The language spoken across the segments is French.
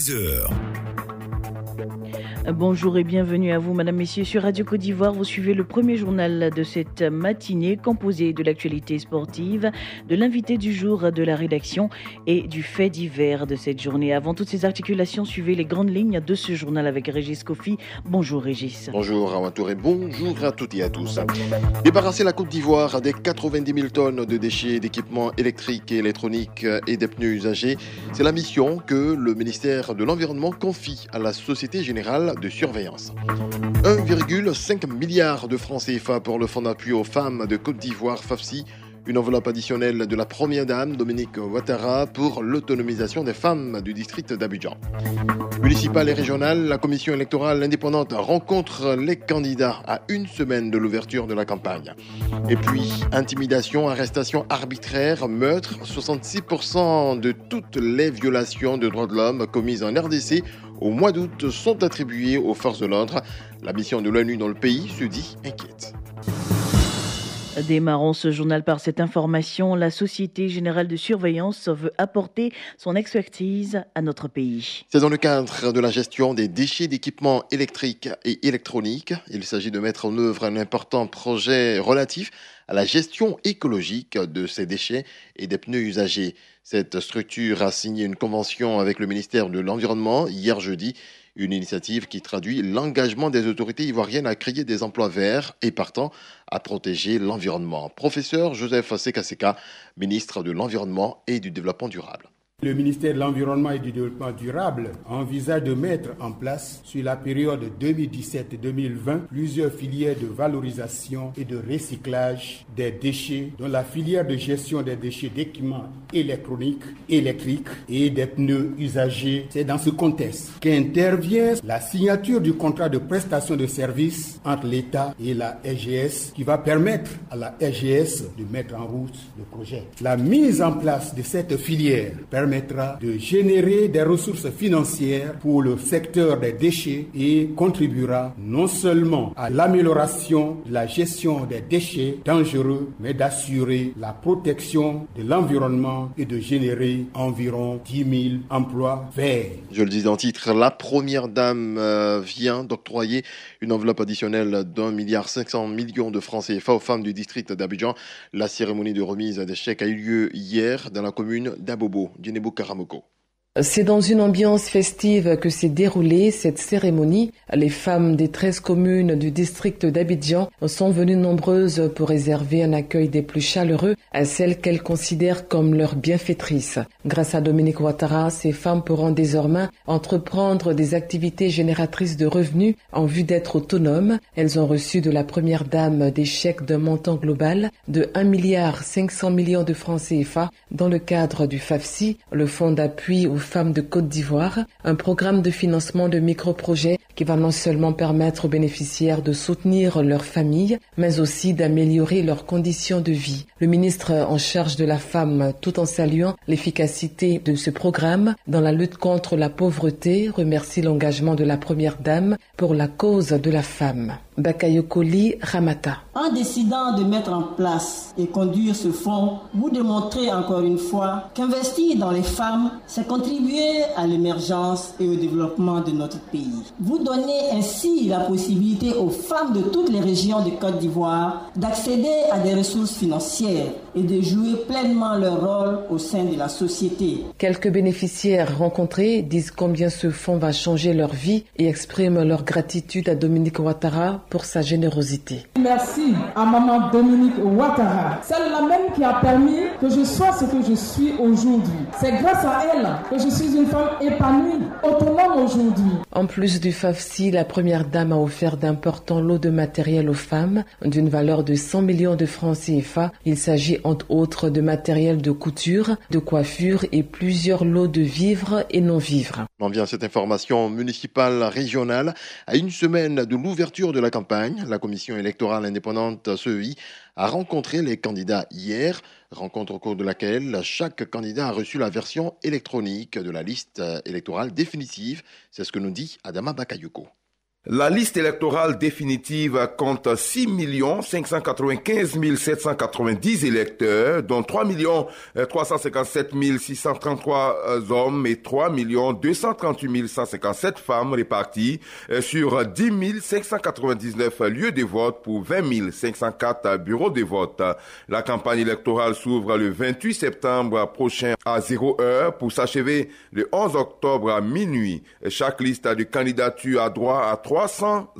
12h. Bonjour et bienvenue à vous, Madame, Messieurs, sur Radio Côte d'Ivoire. Vous suivez le premier journal de cette matinée composé de l'actualité sportive, de l'invité du jour de la rédaction et du fait divers de cette journée. Avant toutes ces articulations, suivez les grandes lignes de ce journal avec Régis Kofi. Bonjour Régis. Bonjour Awa Touré, bonjour à toutes et à tous. Débarrasser la Côte d'Ivoire des 90 000 tonnes de déchets d'équipements électriques et électroniques et des pneus usagés, c'est la mission que le ministère de l'Environnement confie à la Société Générale de Surveillance. 1,5 milliard de francs CFA pour le fonds d'appui aux femmes de Côte d'Ivoire, FAFSI. Une enveloppe additionnelle de la première dame, Dominique Ouattara, pour l'autonomisation des femmes du district d'Abidjan. Municipale et régionale, la commission électorale indépendante rencontre les candidats à une semaine de l'ouverture de la campagne. Et puis, intimidation, arrestation arbitraire, meurtre, 66% de toutes les violations de droits de l'homme commises en RDC au mois d'août sont attribuées aux forces de l'ordre. La mission de l'ONU dans le pays se dit inquiète. Démarrons ce journal par cette information. La Société Générale de Surveillance veut apporter son expertise à notre pays. C'est dans le cadre de la gestion des déchets d'équipements électriques et électroniques. Il s'agit de mettre en œuvre un important projet relatif à la gestion écologique de ces déchets et des pneus usagés. Cette structure a signé une convention avec le ministère de l'Environnement hier jeudi. Une initiative qui traduit l'engagement des autorités ivoiriennes à créer des emplois verts et partant à protéger l'environnement. Professeur Joseph Sekaseka, ministre de l'Environnement et du Développement durable. Le ministère de l'Environnement et du Développement durable envisage de mettre en place, sur la période 2017-2020, plusieurs filières de valorisation et de recyclage des déchets, dont la filière de gestion des déchets d'équipements électroniques, électriques et des pneus usagés. C'est dans ce contexte qu'intervient la signature du contrat de prestation de services entre l'État et la RGS, qui va permettre à la RGS de mettre en route le projet. La mise en place de cette filière permettra de générer des ressources financières pour le secteur des déchets et contribuera non seulement à l'amélioration de la gestion des déchets dangereux, mais d'assurer la protection de l'environnement et de générer environ 10 000 emplois verts. Je le disais en titre, la première dame vient d'octroyer une enveloppe additionnelle d'1,5 milliard de francs CFA aux femmes du district d'Abidjan. La cérémonie de remise des chèques a eu lieu hier dans la commune d'Abobo. Karamoko. C'est dans une ambiance festive que s'est déroulée cette cérémonie. Les femmes des 13 communes du district d'Abidjan sont venues nombreuses pour réserver un accueil des plus chaleureux à celles qu'elles considèrent comme leurs bienfaitrices. Grâce à Dominique Ouattara, ces femmes pourront désormais entreprendre des activités génératrices de revenus en vue d'être autonomes. Elles ont reçu de la première dame des chèques d'un montant global de 1,5 milliard de francs CFA dans le cadre du FAFSI, le fonds d'appui aux femmes de Côte d'Ivoire, un programme de financement de micro-projets qui va non seulement permettre aux bénéficiaires de soutenir leur famille, mais aussi d'améliorer leurs conditions de vie. Le ministre en charge de la femme, tout en saluant l'efficacité de ce programme dans la lutte contre la pauvreté, remercie l'engagement de la première dame pour la cause de la femme. Bakayokoli Ramata. En décidant de mettre en place et conduire ce fonds, vous démontrez encore une fois qu'investir dans les femmes, c'est contribuer à l'émergence et au développement de notre pays. Vous donnez ainsi la possibilité aux femmes de toutes les régions de Côte d'Ivoire d'accéder à des ressources financières et de jouer pleinement leur rôle au sein de la société. Quelques bénéficiaires rencontrés disent combien ce fonds va changer leur vie et expriment leur gratitude à Dominique Ouattara pour sa générosité. Merci à maman Dominique Ouattara, celle-là même qui a permis que je sois ce que je suis aujourd'hui. C'est grâce à elle que je suis une femme épanouie, autonome aujourd'hui. En plus du FAFSI, la première dame a offert d'importants lots de matériel aux femmes d'une valeur de 100 millions de francs CFA. Il s'agit entre autres de matériel de couture, de coiffure et plusieurs lots de vivres et non-vivres. On vient cette information municipale régionale. À une semaine de l'ouverture de la campagne, la commission électorale indépendante CEI a rencontré les candidats hier, rencontre au cours de laquelle chaque candidat a reçu la version électronique de la liste électorale définitive. C'est ce que nous dit Adama Bakayoko. La liste électorale définitive compte 6 595 790 électeurs, dont 3 357 633 hommes et 3 238 157 femmes répartis sur 10 599 lieux de vote pour 20 504 bureaux de vote. La campagne électorale s'ouvre le 28 septembre prochain à 0 heure pour s'achever le 11 octobre à minuit. Chaque liste de candidature a droit à 300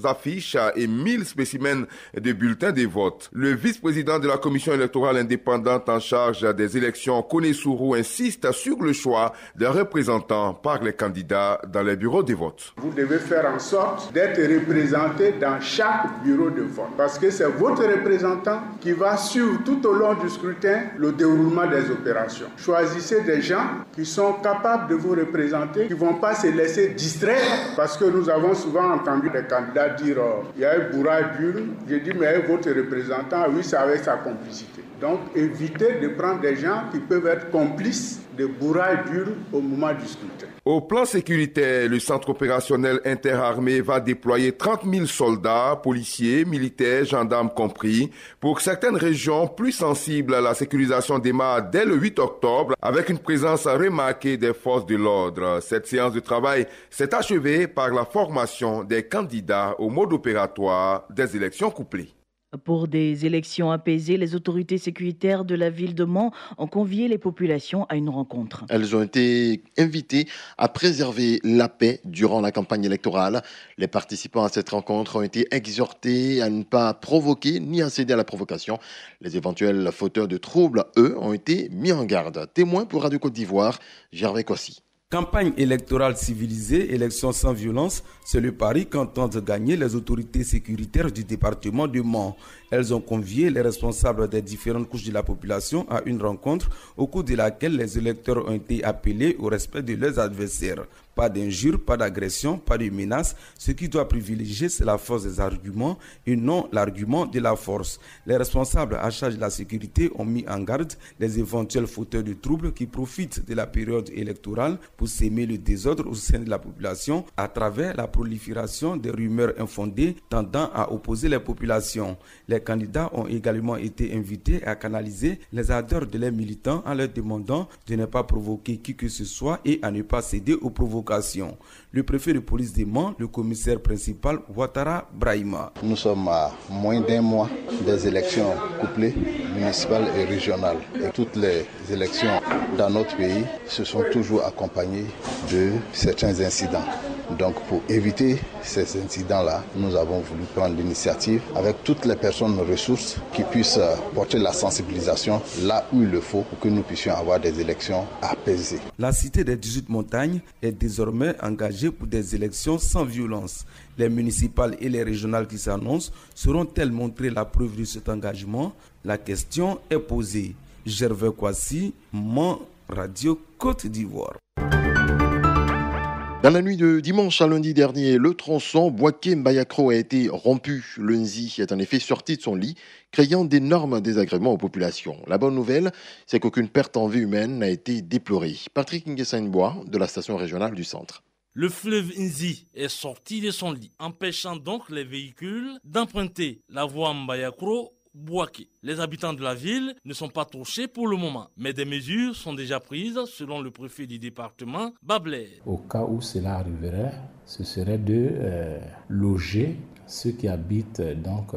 affiches et 1000 spécimens de bulletins de vote. Le vice-président de la commission électorale indépendante en charge des élections, Kone Sourou, insiste sur le choix des représentants par les candidats dans les bureaux de vote. Vous devez faire en sorte d'être représenté dans chaque bureau de vote parce que c'est votre représentant qui va suivre tout au long du scrutin le déroulement des opérations. Choisissez des gens qui sont capables de vous représenter, qui ne vont pas se laisser distraire parce que nous avons souvent entendu des candidats dire il y a eu bourrage d'urne. J'ai dit mais votre représentant, oui, c'est avec sa complicité. Donc évitez de prendre des gens qui peuvent être complices de bourrage d'urne au moment du scrutin. Au plan sécuritaire, le centre opérationnel interarmé va déployer 30 000 soldats, policiers, militaires, gendarmes compris. Pour certaines régions plus sensibles, la sécurisation démarre dès le 8 octobre avec une présence remarquée des forces de l'ordre. Cette séance de travail s'est achevée par la formation des candidats au mode opératoire des élections couplées. Pour des élections apaisées, les autorités sécuritaires de la ville de Mans ont convié les populations à une rencontre. Elles ont été invitées à préserver la paix durant la campagne électorale. Les participants à cette rencontre ont été exhortés à ne pas provoquer ni à céder à la provocation. Les éventuels fauteurs de troubles, eux, ont été mis en garde. Témoin pour Radio Côte d'Ivoire, Gervais Kossi. Campagne électorale civilisée, élection sans violence, c'est le pari qu'entendent gagner les autorités sécuritaires du département de Mans. Elles ont convié les responsables des différentes couches de la population à une rencontre au cours de laquelle les électeurs ont été appelés au respect de leurs adversaires. Pas d'injures, pas d'agression, pas de menaces. Ce qui doit privilégier, c'est la force des arguments et non l'argument de la force. Les responsables à charge de la sécurité ont mis en garde les éventuels fauteurs de troubles qui profitent de la période électorale pour s'aimer le désordre au sein de la population à travers la prolifération des rumeurs infondées tendant à opposer les populations. Les candidats ont également été invités à canaliser les ardeurs de leurs militants en leur demandant de ne pas provoquer qui que ce soit et à ne pas céder aux provocations. Le préfet de police de Mans, le commissaire principal Ouattara Brahima. Nous sommes à moins d'un mois des élections couplées, municipales et régionales. Et toutes les élections dans notre pays se sont toujours accompagnées de certains incidents. Donc pour éviter ces incidents-là, nous avons voulu prendre l'initiative avec toutes les personnes ressources qui puissent porter la sensibilisation là où il le faut pour que nous puissions avoir des élections apaisées. La cité des 18 montagnes est désormais engagée pour des élections sans violence. Les municipales et les régionales qui s'annoncent seront-elles montrer la preuve de cet engagement? La question est posée. Gervais Kouassi, Mans, Radio Côte d'Ivoire. Dans la nuit de dimanche à lundi dernier, le tronçon Bouaké-Mbayakro a été rompu. Le Nzi est en effet sorti de son lit, créant d'énormes désagréments aux populations. La bonne nouvelle, c'est qu'aucune perte en vie humaine n'a été déplorée. Patrick Nguessan-Bois, de la station régionale du centre. Le fleuve Nzi est sorti de son lit, empêchant donc les véhicules d'emprunter la voie Mbayakro Bouaké. Les habitants de la ville ne sont pas touchés pour le moment, mais des mesures sont déjà prises selon le préfet du département, Babler. Au cas où cela arriverait, ce serait de loger ceux qui habitent donc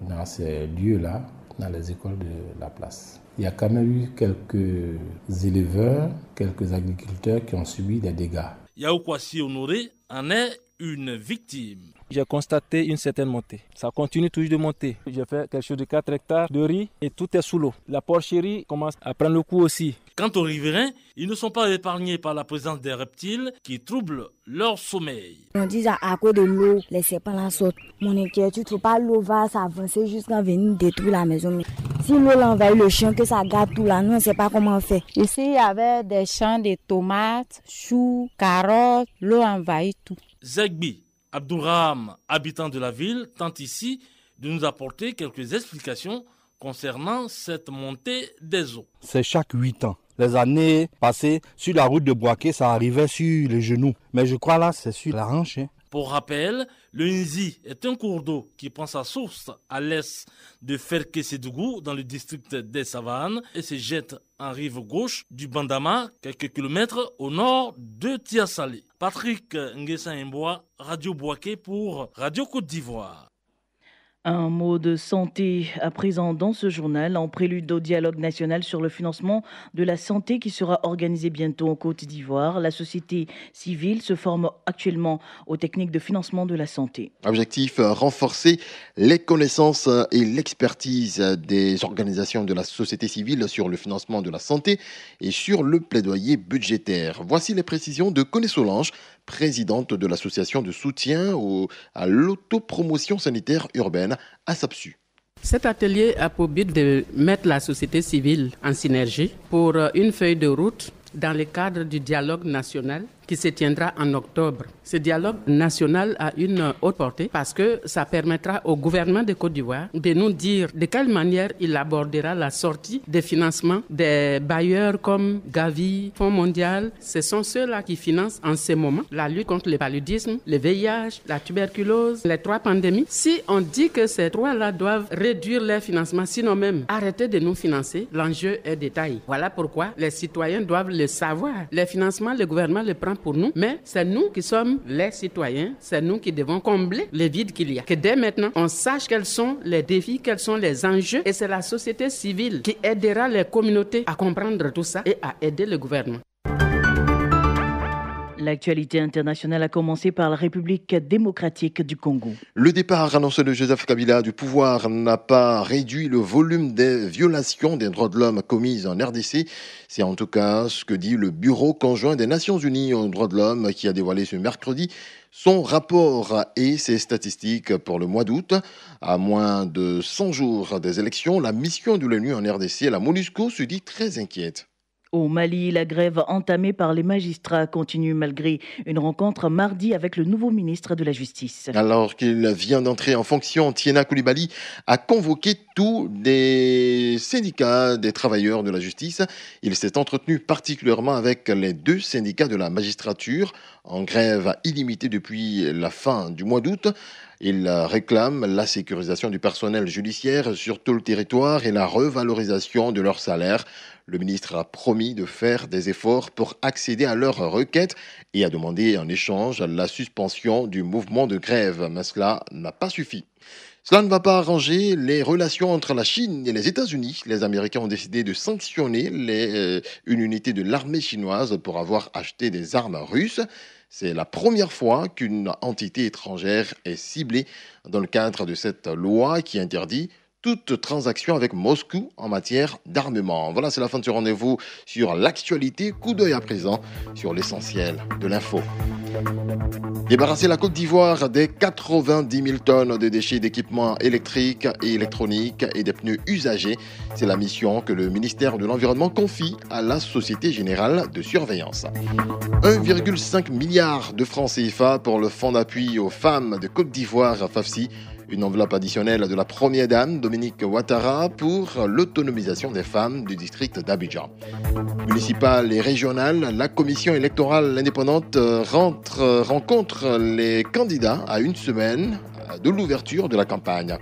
dans ces lieux-là, dans les écoles de la place. Il y a quand même eu quelques éleveurs, quelques agriculteurs qui ont subi des dégâts. Yaoukwasi Honoré en est une victime. J'ai constaté une certaine montée. Ça continue toujours de monter. J'ai fait quelque chose de 4 hectares de riz et tout est sous l'eau. La porcherie commence à prendre le coup aussi. Quant aux riverains, ils ne sont pas épargnés par la présence des reptiles qui troublent leur sommeil. On dit à cause de l'eau, les serpents la sautent. Mon inquiétude, il ne faut pas l'eau va s'avancer jusqu'à venir détruire la maison. Si l'eau envahit le champ, que ça gâte tout là, nous on ne sait pas comment on fait. Ici, il y avait des champs de tomates, choux, carottes, l'eau envahit tout. Zegbi Abdouraham, habitant de la ville, tente ici de nous apporter quelques explications concernant cette montée des eaux. C'est chaque 8 ans. Les années passées, sur la route de Bouaké, ça arrivait sur les genoux. Mais je crois là, c'est sur la hanche. Pour rappel, le Nzi est un cours d'eau qui prend sa source à l'est de Ferke-Sédougou dans le district des Savanes et se jette en rive gauche du Bandama, quelques kilomètres au nord de Tiasalé. Patrick Nguessa-Imboa, Radio Boaké pour Radio Côte d'Ivoire. Un mot de santé à présent dans ce journal, en prélude au dialogue national sur le financement de la santé qui sera organisé bientôt en Côte d'Ivoire. La société civile se forme actuellement aux techniques de financement de la santé. Objectif, renforcer les connaissances et l'expertise des organisations de la société civile sur le financement de la santé et sur le plaidoyer budgétaire. Voici les précisions de Connie Solange, présidente de l'association de soutien à l'autopromotion sanitaire urbaine à SAPSU. Cet atelier a pour but de mettre la société civile en synergie pour une feuille de route dans le cadre du dialogue national qui se tiendra en octobre. Ce dialogue national a une haute portée parce que ça permettra au gouvernement de Côte d'Ivoire de nous dire de quelle manière il abordera la sortie des financements des bailleurs comme Gavi, Fonds mondial. Ce sont ceux-là qui financent en ce moment la lutte contre le paludisme, le VIH, la tuberculose, les 3 pandémies. Si on dit que ces 3-là doivent réduire leurs financements, sinon même arrêter de nous financer, l'enjeu est de taille. Voilà pourquoi les citoyens doivent le savoir. Les financements, le gouvernement les prend pour nous, mais c'est nous qui sommes les citoyens, c'est nous qui devons combler les vides qu'il y a. Que dès maintenant, on sache quels sont les défis, quels sont les enjeux, et c'est la société civile qui aidera les communautés à comprendre tout ça et à aider le gouvernement. L'actualité internationale a commencé par la République démocratique du Congo. Le départ annoncé de Joseph Kabila du pouvoir n'a pas réduit le volume des violations des droits de l'homme commises en RDC. C'est en tout cas ce que dit le Bureau conjoint des Nations Unies aux droits de l'homme qui a dévoilé ce mercredi son rapport et ses statistiques pour le mois d'août. À moins de 100 jours des élections, la mission de l'ONU en RDC, la MONUSCO, se dit très inquiète. Au Mali, la grève entamée par les magistrats continue malgré une rencontre mardi avec le nouveau ministre de la Justice. Alors qu'il vient d'entrer en fonction, Tiena Coulibaly a convoqué tous les syndicats des travailleurs de la justice. Il s'est entretenu particulièrement avec les 2 syndicats de la magistrature en grève illimitée depuis la fin du mois d'août. Il réclame la sécurisation du personnel judiciaire sur tout le territoire et la revalorisation de leur salaire. Le ministre a promis de faire des efforts pour accéder à leurs requêtes et a demandé en échange la suspension du mouvement de grève. Mais cela n'a pas suffi. Cela ne va pas arranger les relations entre la Chine et les États-Unis. Les Américains ont décidé de sanctionner une unité de l'armée chinoise pour avoir acheté des armes russes. C'est la première fois qu'une entité étrangère est ciblée dans le cadre de cette loi qui interdit toute transaction avec Moscou en matière d'armement. Voilà, c'est la fin de ce rendez-vous sur l'actualité. Coup d'œil à présent sur l'essentiel de l'info. Débarrasser la Côte d'Ivoire des 90 000 tonnes de déchets d'équipements électriques et électroniques et des pneus usagés, c'est la mission que le ministère de l'Environnement confie à la Société Générale de Surveillance. 1,5 milliard de francs CFA pour le fonds d'appui aux femmes de Côte d'Ivoire, FAFSI. Une enveloppe additionnelle de la première dame, Dominique Ouattara, pour l'autonomisation des femmes du district d'Abidjan. Municipale et régionale, la commission électorale indépendante rencontre les candidats à une semaine de l'ouverture de la campagne.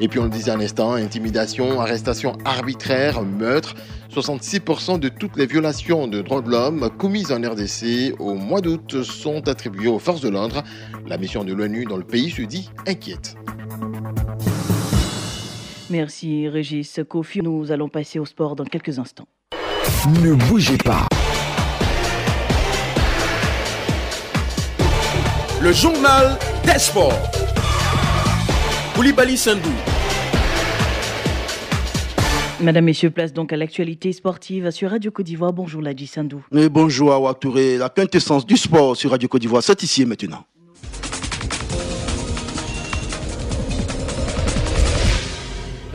Et puis on le disait un instant, intimidation, arrestation arbitraire, meurtre. 66% de toutes les violations de droits de l'homme commises en RDC au mois d'août sont attribuées aux forces de l'ordre. La mission de l'ONU dans le pays se dit inquiète. Merci Régis Kofi. Nous allons passer au sport dans quelques instants. Ne bougez pas. Le journal des sports. Koulibaly Sandou. Madame, Messieurs, place donc à l'actualité sportive sur Radio Côte d'Ivoire. Bonjour Ladji Sandou. Et bonjour Awa Touré, la quintessence du sport sur Radio Côte d'Ivoire, c'est ici et maintenant.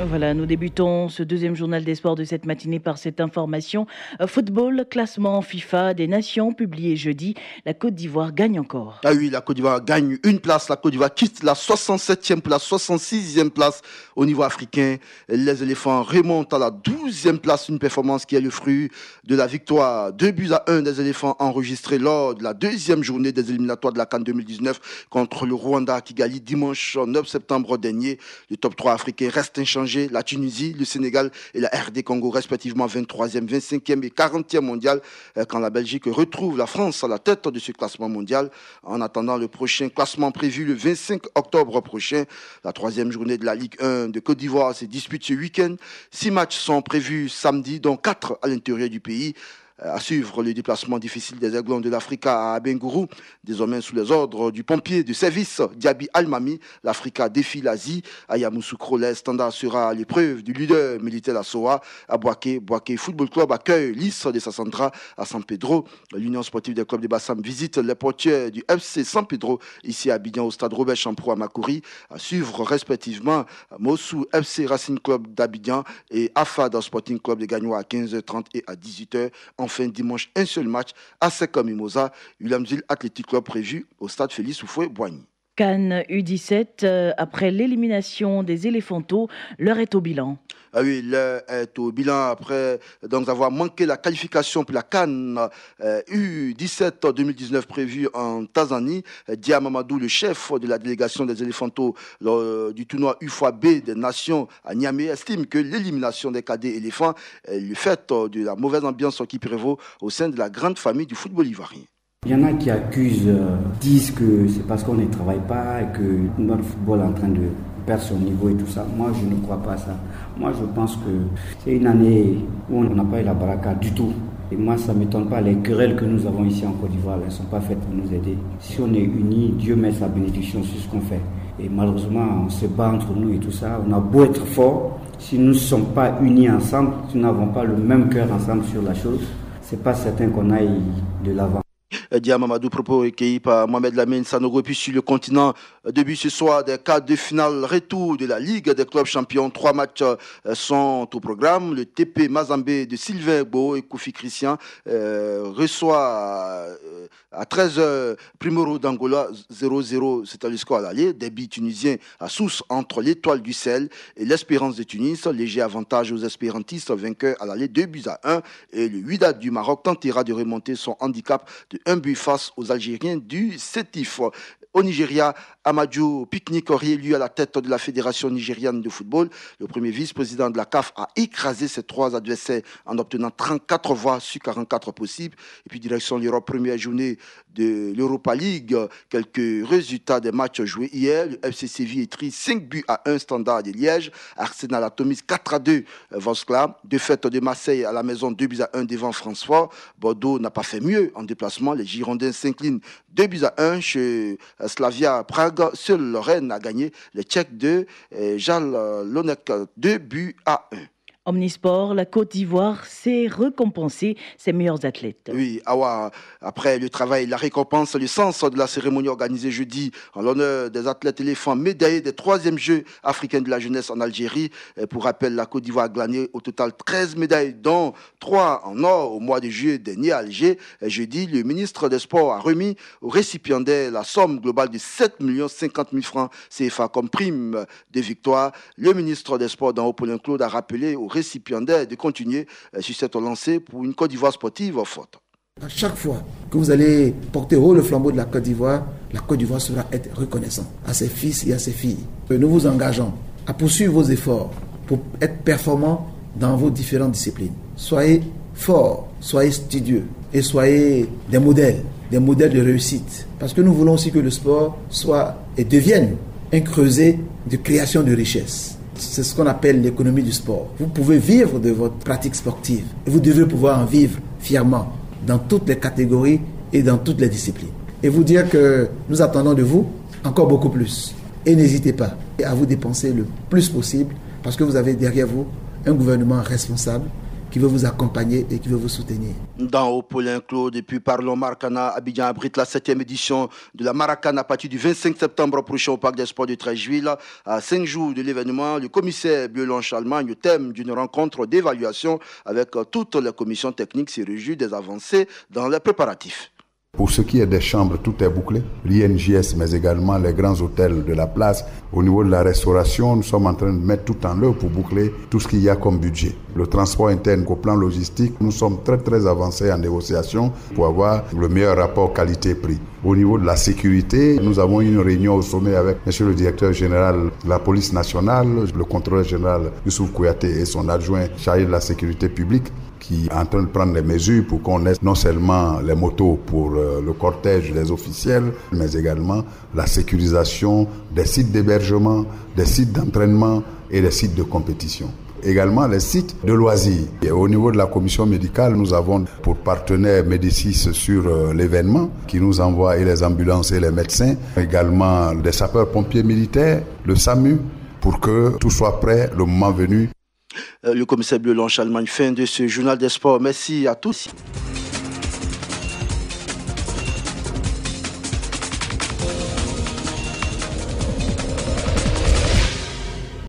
Voilà, nous débutons ce deuxième journal des sports de cette matinée par cette information. Football, classement FIFA des nations publié jeudi. La Côte d'Ivoire gagne encore. Ah oui, la Côte d'Ivoire gagne une place. La Côte d'Ivoire quitte la 67e place, 66e place au niveau africain. Les éléphants remontent à la 12e place. Une performance qui est le fruit de la victoire 2-1 des éléphants enregistrés lors de la deuxième journée des éliminatoires de la CAN 2019 contre le Rwanda à Kigali dimanche 9 septembre dernier. Le top 3 africain reste inchangé. La Tunisie, le Sénégal et la RD Congo respectivement 23e, 25e et 40e mondial quand la Belgique retrouve la France à la tête de ce classement mondial. En attendant le prochain classement prévu le 25 octobre prochain, la troisième journée de la Ligue 1 de Côte d'Ivoire se dispute ce week-end. 6 matchs sont prévus samedi, dont 4 à l'intérieur du pays. À suivre le déplacement difficile des Aiglons de l'Africa à Bengourou, désormais sous les ordres du pompier de service Diaby Almami. L'Africa défie l'Asie. À Yamoussoukro, le standard sera à l'épreuve du leader militaire à Soa. À Boaké Football Club accueille l'Is de Sassandra à San Pedro. L'Union sportive des clubs de Bassam visite les portiers du FC San Pedro ici à Abidjan au stade Robert Champrou à Makuri. À suivre respectivement Mossou FC Racing Club d'Abidjan et Afad Sporting Club de Gagnoa à 15h30 et à 18h. Enfin, dimanche, un seul match à Seka Mimosa, Ulamzil Athletic Club prévu au stade Félix Houphouët-Boigny. CAN U17, après l'élimination des Éléphantaux, l'heure est au bilan. Ah oui, l'heure est au bilan après donc avoir manqué la qualification pour la CAN U17 2019 prévue en Tanzanie. Dia Mamadou, le chef de la délégation des Éléphantaux du tournoi UFOA-B des Nations à Niamey, estime que l'élimination des cadets éléphants est le fait de la mauvaise ambiance qui prévaut au sein de la grande famille du football ivoirien. Il y en a qui accusent, disent que c'est parce qu'on ne travaille pas et que notre football est en train de perdre son niveau et tout ça. Moi, je ne crois pas à ça. Moi, je pense que c'est une année où on n'a pas eu la baraka du tout. Et moi, ça ne m'étonne pas. Les querelles que nous avons ici en Côte d'Ivoire, elles ne sont pas faites pour nous aider. Si on est unis, Dieu met sa bénédiction sur ce qu'on fait. Et malheureusement, on se bat entre nous et tout ça. On a beau être fort, si nous ne sommes pas unis ensemble, si nous n'avons pas le même cœur ensemble sur la chose, ce n'est pas certain qu'on aille de l'avant. Dia Mamadou, propos recueillis par Mohamed Lamine Sanogo. Puis sur le continent, début ce soir des quarts de finale retour de la Ligue des clubs champions. 3 matchs sont au programme. Le TP Mazambé de Sylvain Beau et Koufi Christian reçoit à 13h Primero d'Angola 0-0, c'était le score à l'aller. Débit tunisien à Sousse entre l'Étoile du Sel et l'Espérance de Tunis. Léger avantage aux espérantistes, vainqueurs à l'aller 2-1. Et le Wydad du Maroc tentera de remonter son handicap de 1 but face aux Algériens du Sétif. Au Nigeria, Amadou Picnic réélu à la tête de la Fédération nigériane de football. Le premier vice-président de la CAF a écrasé ses 3 adversaires en obtenant 34 voix sur 44 possibles. Et puis direction l'Europe, première journée de l'Europa League. Quelques résultats des matchs joués hier. Le FC Séville étrit 5-1 Standard de Liège. Arsenal atomise 4-2 Voskla. Défaite de Marseille à la maison 2-1 devant Francfort. Bordeaux n'a pas fait mieux en déplacement. Les Girondins s'inclinent 2-1 chez Slavia Prague. Seul Rennes a gagné. Les Tchèques de Jal Lonek 2-1. Omnisport, la Côte d'Ivoire s'est récompensée ses meilleurs athlètes. Oui, après le travail, la récompense, le sens de la cérémonie organisée jeudi en l'honneur des athlètes éléphants médaillés des 3e Jeux africains de la jeunesse en Algérie. Pour rappel, la Côte d'Ivoire a gagné au total 13 médailles, dont 3 en or au mois de juillet dernier à Alger. Jeudi, le ministre des Sports a remis aux récipiendaires la somme globale de 7 50 000 francs CFA comme prime de victoire. Le ministre des Sports, Dan Paulin Claude, a rappelé aux récipiendaires de continuer sur cette lancée pour une Côte d'Ivoire sportive forte. À chaque fois que vous allez porter haut le flambeau de la Côte d'Ivoire sera être reconnaissant à ses fils et à ses filles. Nous vous engageons à poursuivre vos efforts pour être performants dans vos différentes disciplines. Soyez forts, soyez studieux et soyez des modèles de réussite. Parce que nous voulons aussi que le sport soit et devienne un creuset de création de richesses. C'est ce qu'on appelle l'économie du sport. Vous pouvez vivre de votre pratique sportive et vous devez pouvoir en vivre fièrement dans toutes les catégories et dans toutes les disciplines. Et vous dire que nous attendons de vous encore beaucoup plus. Et n'hésitez pas à vous dépenser le plus possible parce que vous avez derrière vous un gouvernement responsable qui qui veut vous accompagner et qui veut vous soutenir. Dans Au Paulin Claude, et puis parlons Maracana, Abidjan abrite la 7e édition de la Maracana à partir du 25 septembre prochain au Parc des Sports de 13 juillet. À 5 jours de l'événement, le commissaire Bleu-Blanche-Allemagne, le thème d'une rencontre d'évaluation avec toutes les commissions techniques, s'est réjoui des avancées dans les préparatifs. Pour ce qui est des chambres, tout est bouclé. L'INJS, mais également les grands hôtels de la place. Au niveau de la restauration, nous sommes en train de mettre tout en œuvre pour boucler tout ce qu'il y a comme budget. Le transport interne, au plan logistique, nous sommes très avancés en négociation pour avoir le meilleur rapport qualité-prix. Au niveau de la sécurité, nous avons eu une réunion au sommet avec M. le directeur général de la police nationale, le contrôleur général Youssouf Kouyaté et son adjoint chargé de la sécurité publique, qui est en train de prendre les mesures pour qu'on ait non seulement les motos pour le cortège des officiels, mais également la sécurisation des sites d'hébergement, des sites d'entraînement et des sites de compétition. Également les sites de loisirs. Et au niveau de la commission médicale, nous avons pour partenaire Médicis sur l'événement qui nous envoie et les ambulances et les médecins, également des sapeurs-pompiers militaires, le SAMU, pour que tout soit prêt le moment venu. Le commissaire Bleu-Blanche-Allemagne, fin de ce journal des sports. Merci à tous.